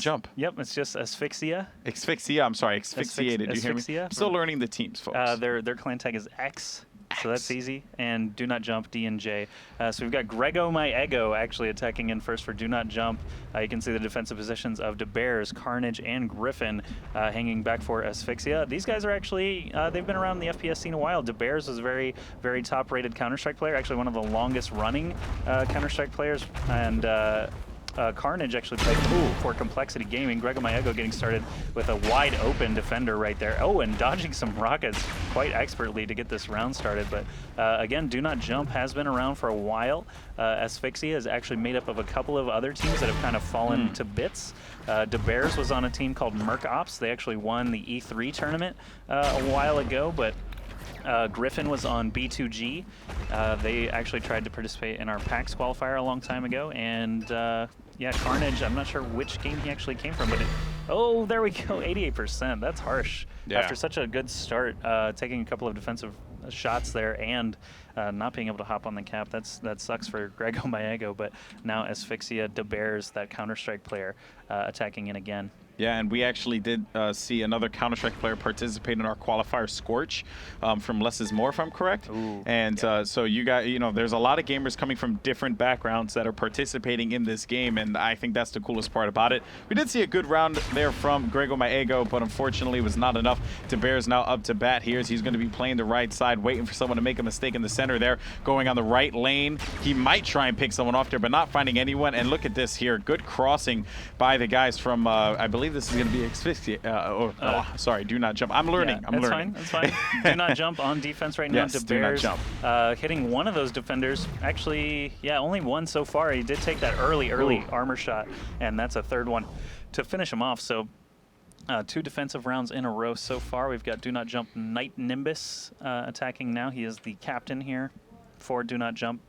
jump? Yep, it's just Asphyxia. Asphyxia. I'm sorry, asphyxiated. You hear me? Still learning the teams, folks. Their clan tag is X. So that's easy. And Do Not Jump, D and J. So we've got Grego My Ego actually attacking in first for Do Not Jump. You can see the defensive positions of DeBears, Carnage, and Griffin hanging back for Asphyxia. These guys are actually, they've been around the FPS scene a while. DeBears was a very, very top-rated Counter-Strike player, actually one of the longest-running Counter-Strike players. And Carnage actually played for Complexity Gaming. Grego My Ego getting started with a wide open defender right there. Oh, and dodging some rockets quite expertly to get this round started. But again, Do Not Jump has been around for a while. Asphyxia is actually made up of a couple of other teams that have kind of fallen to bits. DeBears was on a team called Merc Ops. They actually won the E3 tournament a while ago, but Griffin was on B2G. They actually tried to participate in our PAX qualifier a long time ago, and yeah, Carnage, I'm not sure which game he actually came from, but oh, there we go, 88%. That's harsh. Yeah. After such a good start, taking a couple of defensive shots there and not being able to hop on the cap, that sucks for Grego My Ego, but now Asphyxia, DeBears, that Counter-Strike player, attacking in again. Yeah, and we actually did see another Counter-Strike player participate in our qualifier, Scorch, from Less is More, if I'm correct. Ooh, and so you got, there's a lot of gamers coming from different backgrounds that are participating in this game, and I think that's the coolest part about it. We did see a good round there from Grego My Ego, but unfortunately it was not enough. DeBears now up to bat here. He's going to be playing the right side, waiting for someone to make a mistake in the center there, going on the right lane. He might try and pick someone off there, but not finding anyone. And look at this here. Good crossing by the guys from, I believe this is going to be Asphyxia. Sorry, Do Not Jump. I'm learning. Yeah, I'm learning. That's fine. Do Not Jump on defense right now. Yes, Do Not Jump. Hitting one of those defenders. Actually, yeah, only one so far. He did take that early armor shot, and that's a third one to finish him off. So 2 defensive rounds in a row so far. We've got Do Not Jump Knight Nimbus attacking now. He is the captain here for Do Not Jump.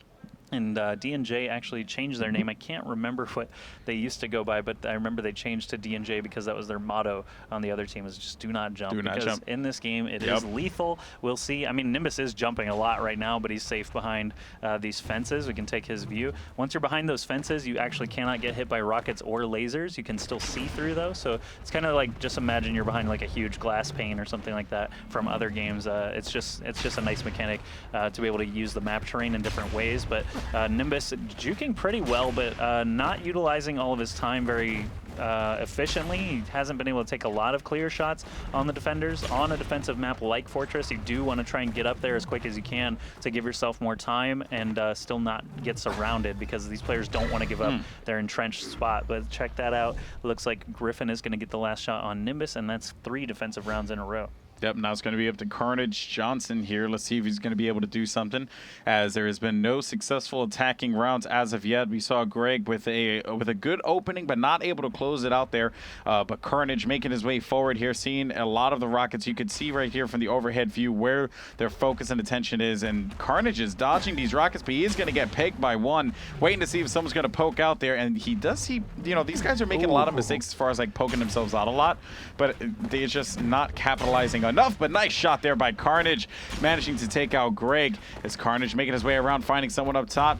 And D&J actually changed their name. I can't remember what they used to go by, but I remember they changed to D&J because that was their motto on the other team, was just do not jump. Because in this game, it is lethal. We'll see. I mean, Nimbus is jumping a lot right now, but he's safe behind these fences. We can take his view. Once you're behind those fences, you actually cannot get hit by rockets or lasers. You can still see through, though. So it's kind of like, just imagine you're behind like a huge glass pane or something like that from other games. It's just a nice mechanic to be able to use the map terrain in different ways. But Nimbus juking pretty well, but not utilizing all of his time very efficiently. He hasn't been able to take a lot of clear shots on the defenders. On a defensive map like Fortress, you do want to try and get up there as quick as you can to give yourself more time and still not get surrounded, because these players don't want to give up their entrenched spot. But check that out. Looks like Griffin is going to get the last shot on Nimbus, and that's 3 defensive rounds in a row. Yep, now it's going to be up to Carnage Johnson here. Let's see if he's going to be able to do something, as there has been no successful attacking rounds as of yet. We saw Greg with a good opening, but not able to close it out there. But Carnage making his way forward here, seeing a lot of the rockets. You could see right here from the overhead view where their focus and attention is, and Carnage is dodging these rockets, but he is going to get pegged by one, waiting to see if someone's going to poke out there, and he does see, these guys are making a lot of mistakes as far as like poking themselves out a lot, but they're just not capitalizing enough. But nice shot there by Carnage, managing to take out Greg, as Carnage making his way around, finding someone up top.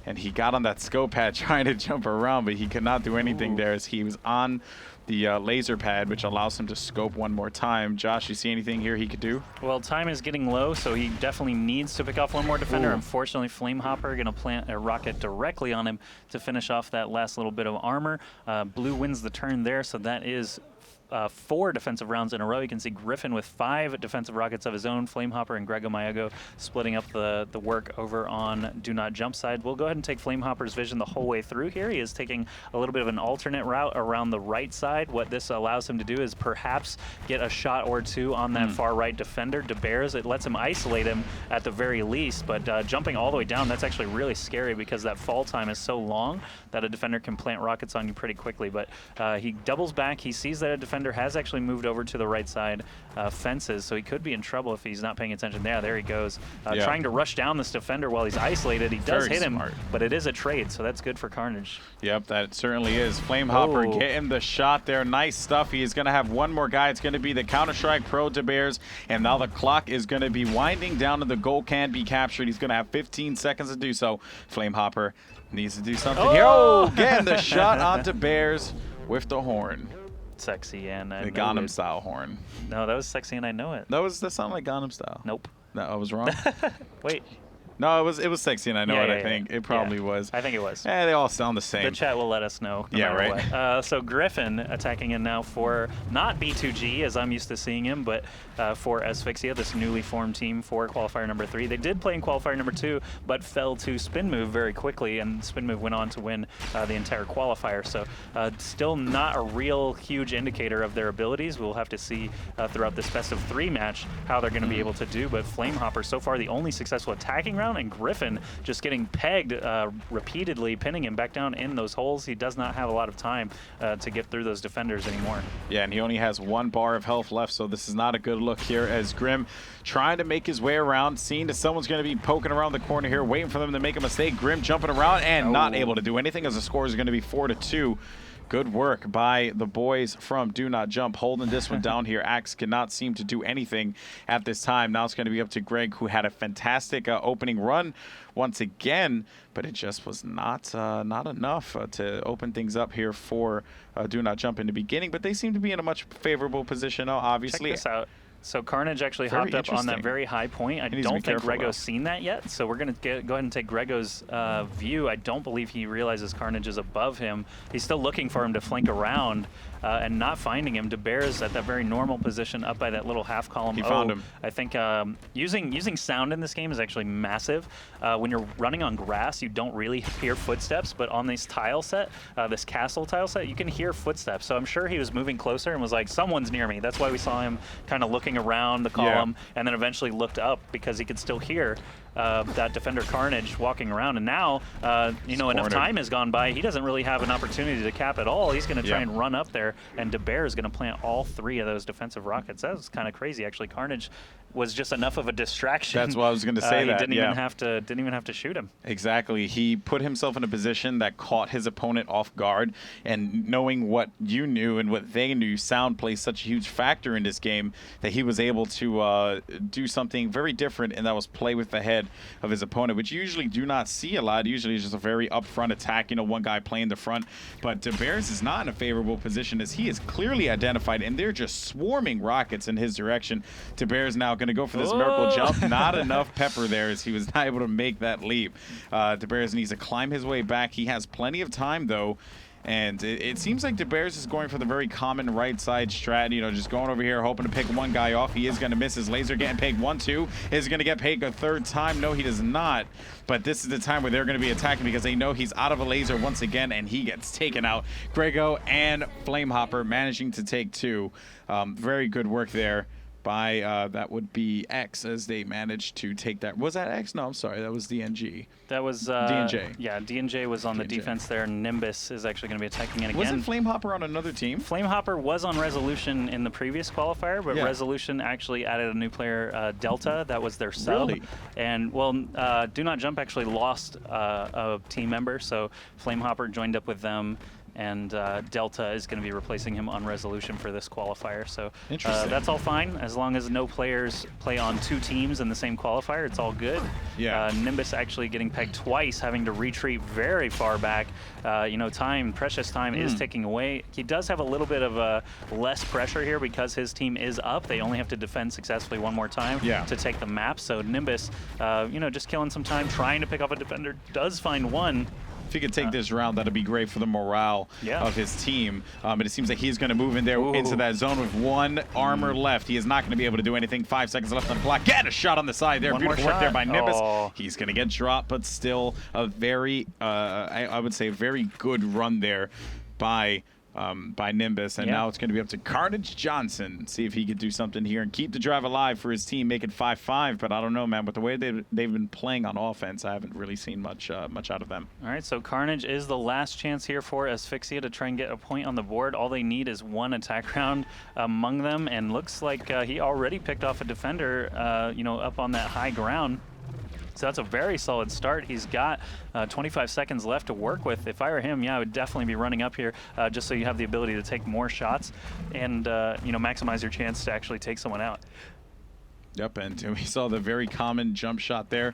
And he got on that scope pad trying to jump around, but he could not do anything there, as he was on the laser pad, which allows him to scope one more time. Josh, you see anything here he could do? Well, time is getting low, so he definitely needs to pick off one more defender. Unfortunately, Flamehopper going to plant a rocket directly on him to finish off that last little bit of armor. Blue wins the turn there, so that is 4 defensive rounds in a row. You can see Griffin with 5 defensive rockets of his own. Flamehopper and Grego My Ego splitting up the work over on Do Not Jump side. We'll go ahead and take Flamehopper's vision the whole way through here. He is taking a little bit of an alternate route around the right side. What this allows him to do is perhaps get a shot or 2 on that far right defender. DeBears, it lets him isolate him at the very least, but jumping all the way down, that's actually really scary, because that fall time is so long that a defender can plant rockets on you pretty quickly. But he doubles back. He sees that a defender has actually moved over to the right side fences, so he could be in trouble if he's not paying attention. There he goes, trying to rush down this defender while he's isolated. He does hit him, but it is a trade, so that's good for Carnage. Yep, that certainly is. Flamehopper getting the shot there. Nice stuff. He is going to have one more guy. It's going to be the Counter-Strike Pro DeBears, and now the clock is going to be winding down, and the goal can be captured. He's going to have 15 seconds to do so. Flamehopper needs to do something here. Oh, getting the shot on DeBears. with the horn. Sexy and I The know Gangnam it. Style horn. No, that was Sexy and I Know It. That sounded like Gangnam Style. Nope. No, I was wrong. Wait. No, it was Sexy and I Know Yeah, It, yeah, I think. yeah. It probably Yeah. was. I think it was. They all sound the same. The chat will let us know. No Yeah, matter right. What. So Griffin attacking in now for not B2G, as I'm used to seeing him, but for Asphyxia, this newly formed team for qualifier number 3. They did play in qualifier number 2, but fell to Spin Move very quickly, and Spin Move went on to win the entire qualifier. So still not a real huge indicator of their abilities. We'll have to see throughout this best of 3 match how they're going to be able to do. But Flamehopper so far the only successful attacking round, and Griffin just getting pegged repeatedly, pinning him back down in those holes. He does not have a lot of time to get through those defenders anymore. Yeah, and he only has 1 bar of health left, so this is not a good look here as Grim trying to make his way around, seeing that someone's going to be poking around the corner here, waiting for them to make a mistake. Grim jumping around and not able to do anything as the score is going to be 4-2. Good work by the boys from DoNotJump holding this one down here. Axe cannot seem to do anything at this time. Now it's going to be up to Greg, who had a fantastic opening run once again, but it just was not enough to open things up here for DoNotJump in the beginning. But they seem to be in a much favorable position now, obviously. Check this out. So Carnage actually Very hopped up on that interesting. very high point. I He needs to don't be think careful, though. Grego's seen that yet, so we're going to go ahead and take Grego's view. I don't believe he realizes Carnage is above him. He's still looking for him to flank around and not finding him. DeBear's at that very normal position up by that little half column. He found him. I think using sound in this game is actually massive. When you're running on grass, you don't really hear footsteps, but on this tile set, this castle tile set, you can hear footsteps. So I'm sure he was moving closer and was like, someone's near me. That's why we saw him kind of looking around the column. And then eventually looked up because he could still hear that defender Carnage walking around. And now, you know, enough time has gone by. He doesn't really have an opportunity to cap at all. He's going to try and run up there, and DeBear is going to plant all 3 of those defensive rockets. That was kind of crazy, actually. Carnage was just enough of a distraction. That's what I was going to say. He didn't even have to shoot him. Exactly. He put himself in a position that caught his opponent off guard, and knowing what you knew and what they knew, sound plays such a huge factor in this game that he was able to do something very different, and that was play with the head of his opponent, which you usually do not see a lot. Usually it's just a very upfront attack, you know, one guy playing the front. But DeBears is not in a favorable position as he is clearly identified, and they're just swarming rockets in his direction. DeBears now going to go for this miracle jump. Not enough pepper there as he was not able to make that leap. DeBears needs to climb his way back. He has plenty of time, though. And it seems like DeBears is going for the very common right side strat, you know, just going over here, hoping to pick one guy off. He is going to miss his laser, getting pegged 1-2. Is going to get pegged a 3rd time. No, he does not. But this is the time where they're going to be attacking because they know he's out of a laser once again, and he gets taken out. Grego and Flamehopper managing to take 2. Very good work there by, that would be X, as they managed to take that. Was that X? No, I'm sorry. That was DNG. That was DNJ. Yeah, DNJ was on the defense there. Nimbus is actually going to be attacking it again. Wasn't Flamehopper on another team? Flamehopper was on Resolution in the previous qualifier, but Yeah. Resolution actually added a new player, Delta. That was their sub. Really? And, well, DoNotJump actually lost a team member, so Flamehopper joined up with them. And Delta is going to be replacing him on Resolution for this qualifier. So that's all fine. As long as no players play on 2 teams in the same qualifier, it's all good. Yeah. Nimbus actually getting pegged twice, having to retreat very far back. You know, precious time is ticking away. He does have a little bit of less pressure here because his team is up. They only have to defend successfully one more time to take the map. So Nimbus, you know, just killing some time, trying to pick off a defender, does find one. If he could take this round, that'd be great for the morale of his team. But it seems like he's going to move in there into that zone with 1 armor left. He is not going to be able to do anything. 5 seconds left on the clock. Get a shot on the side there. Beautiful work there by Nimbus. He's going to get dropped, but still a very, I would say, a very good run there by Nimbus, and now it's going to be up to Carnage Johnson. See if he could do something here and keep the drive alive for his team, make it 5-5. But I don't know, man. With the way they've been playing on offense, I haven't really seen much out of them. All right, so Carnage is the last chance here for Asphyxia to try and get a point on the board. All they need is 1 attack round among them, and looks like he already picked off a defender, you know, up on that high ground. So that's a very solid start. He's got 25 seconds left to work with. If I were him, yeah, I would definitely be running up here just so you have the ability to take more shots and, you know, maximize your chance to actually take someone out. Yep, and we saw the very common jump shot there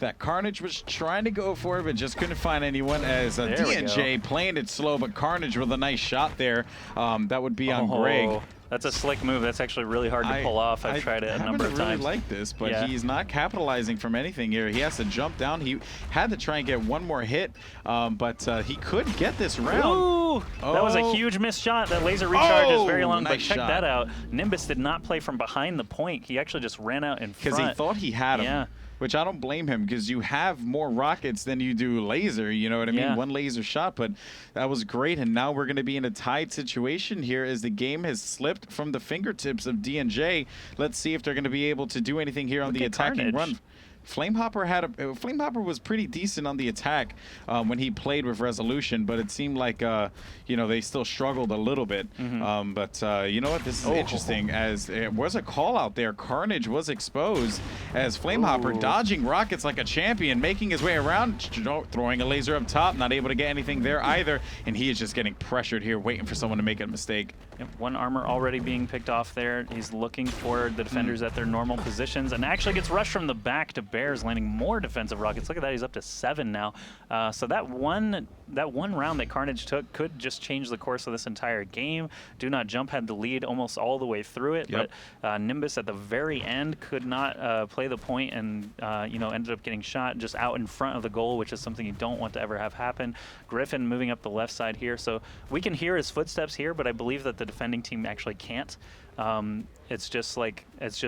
that Carnage was trying to go for, but just couldn't find anyone, as DNJ playing it slow, but Carnage with a nice shot there. That would be on Greg. That's a slick move. That's actually really hard to pull off. I've tried it a number of times. I really like this, but he's not capitalizing from anything here. He has to jump down. He had to try and get one more hit, but he could get this round. Ooh, that was a huge missed shot. That laser recharge is very long, but check that out. Nimbus did not play from behind the point. He actually just ran out in front. Because he thought he had him. Yeah. Which I don't blame him, because you have more rockets than you do laser, you know what I mean? One laser shot, but that was great. And now we're going to be in a tied situation here as the game has slipped from the fingertips of DNJ. Let's see if they're going to be able to do anything here on the attacking run. Flamehopper was pretty decent on the attack when he played with Resolution, but it seemed like you know, they still struggled a little bit. But you know what? This is interesting, as it was a call out there. Carnage was exposed as Flamehopper dodging rockets like a champion, making his way around, throwing a laser up top, not able to get anything there either, and he is just getting pressured here, waiting for someone to make a mistake. One armor already being picked off there. He's looking for the defenders at their normal positions, and actually gets rushed from the back to Bears, landing more defensive rockets. Look at that, he's up to 7 now. So that one round that Carnage took could just change the course of this entire game. DoNotJump had the lead almost all the way through it, but Nimbus at the very end could not play the point, and you know, ended up getting shot just out in front of the goal, which is something you don't want to ever have happen. Griffin moving up the left side here, so we can hear his footsteps here, but I believe that the defending team actually can't. It's just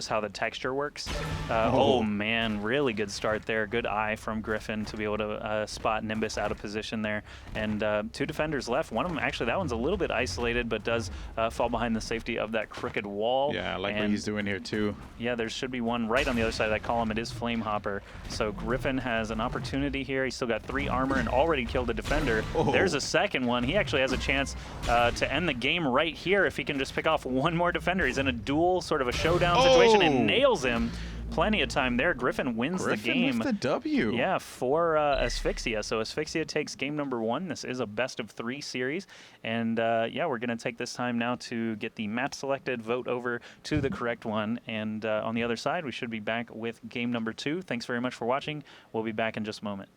how the texture works. Oh man, really good start there. Good eye from Griffin to be able to spot Nimbus out of position there. And 2 defenders left. One of them, actually, that one's a little bit isolated, but does fall behind the safety of that crooked wall. Yeah, I like what he's doing here too. Yeah, there should be one right on the other side of that column. It is Flamehopper. So Griffin has an opportunity here. He's still got 3 armor and already killed a defender. There's a second one. He actually has a chance to end the game right here if he can just pick off one more defender. He's in a duel, sort of a showdown situation, and nails him. Plenty of time there. Griffin wins the game. With the W. Yeah, for Asphyxia. So Asphyxia takes game number 1. This is a best of 3 series. And yeah, we're going to take this time now to get the map selected, vote over to the correct one. And on the other side, we should be back with game number 2. Thanks very much for watching. We'll be back in just a moment.